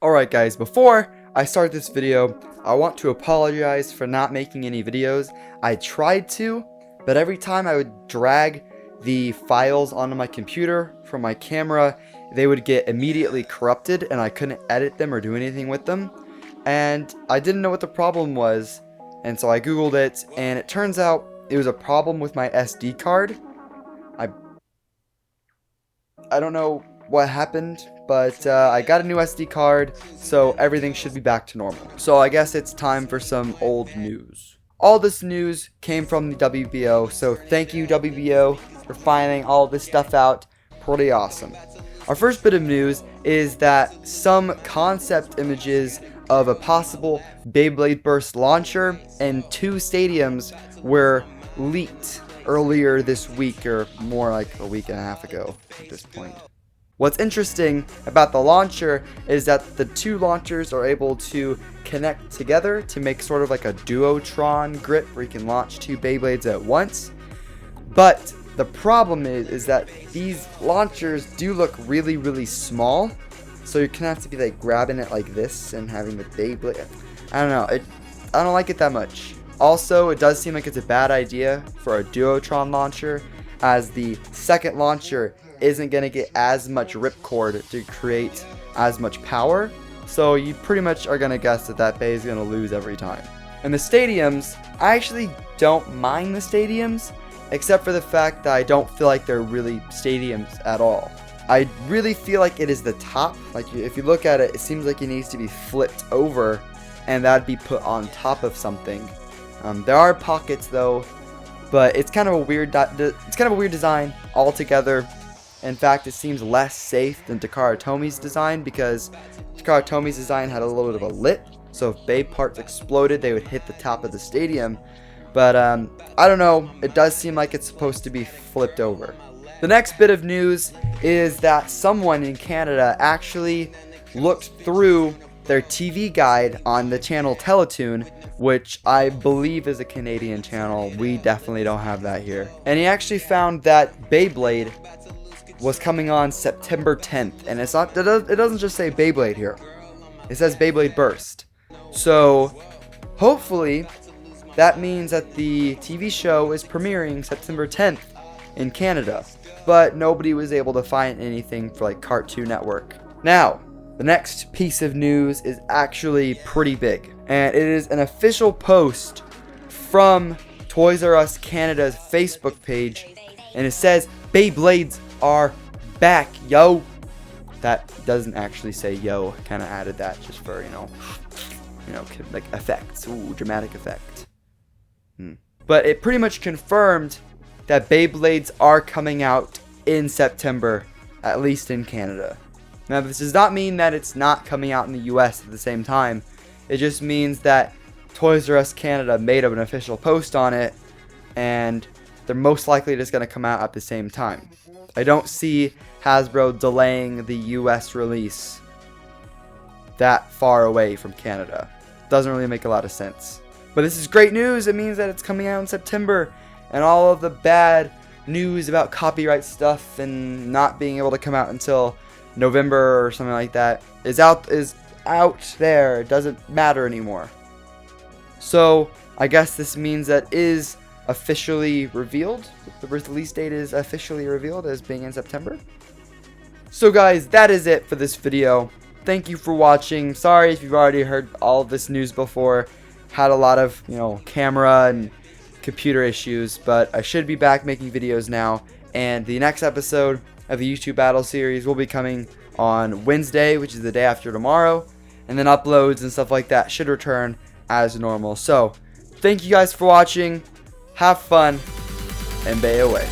Alright guys, before I start this video, I want to apologize for not making any videos. I tried to, but every time I would drag the files onto my computer from my camera, they would get immediately corrupted and I couldn't edit them or do anything with them. And I didn't know what the problem was, and so I googled it, and it turns out it was a problem with my SD card. I don't know what happened, but I got a new SD card, so everything should be back to normal. So I guess it's time for some old news. All this news came from the WBO, so thank you WBO for finding all this stuff out. Pretty awesome. Our first bit of news is that some concept images of a possible Beyblade Burst launcher and 2 stadiums were leaked earlier this week, or more like a week and a half ago at this point. What's interesting about the launcher is that the 2 launchers are able to connect together to make sort of like a Duotron grip where you can launch 2 Beyblades at once. But the problem is that these launchers do look really small, so you're gonna have to be like grabbing it like this and having the Beyblade. I don't know, I don't like it that much. Also, it does seem like it's a bad idea for a Duotron launcher, as the second launcher isn't going to get as much ripcord to create as much power, so you pretty much are going to guess that Bay is going to lose every time. And the stadiums, I actually don't mind the stadiums, except for the fact that I don't feel like they're really stadiums at all. I really feel like it is the top. Like, if you look at it, it seems like it needs to be flipped over, and that'd be put on top of something. There are pockets though, but it's kind of a weird design altogether. In fact, it seems less safe than Takara Tomi's design, because Takara Tomi's design had a little bit of a lip, so if Bay parts exploded, they would hit the top of the stadium. But I don't know, it does seem like it's supposed to be flipped over. The next bit of news is that someone in Canada actually looked through their TV guide on the channel Teletoon, which I believe is a Canadian channel. We definitely don't have that here. And he actually found that Beyblade was coming on September 10th, and it's not. It doesn't just say Beyblade here. It says Beyblade Burst. So hopefully that means that the TV show is premiering September 10th in Canada. But nobody was able to find anything for like Cartoon Network. Now, the next piece of news is actually pretty big, and it is an official post from Toys R Us Canada's Facebook page, and it says, "Beyblades are back, yo." That doesn't actually say yo, kind of added that just for, you know, like effects. Ooh, dramatic effect. But it pretty much confirmed that Beyblades are coming out in September, at least in Canada. Now, this does not mean that it's not coming out in the US at the same time. It just means that Toys R Us Canada made up an official post on it, and they're most likely just going to come out at the same time. I don't see Hasbro delaying the US release that far away from Canada. Doesn't really make a lot of sense. But this is great news. It means that it's coming out in September, and all of the bad news about copyright stuff and not being able to come out until November or something like that is out there. It doesn't matter anymore. So I guess this means that is officially revealed. The release date is officially revealed as being in September. So guys, that is it for this video. Thank you for watching. Sorry if you've already heard all of this news before. Had a lot of, camera and computer issues, but I should be back making videos now, and the next episode of the YouTube Battle series will be coming on Wednesday, which is the day after tomorrow, and then uploads and stuff like that should return as normal. So, thank you guys for watching, have fun, and bay away.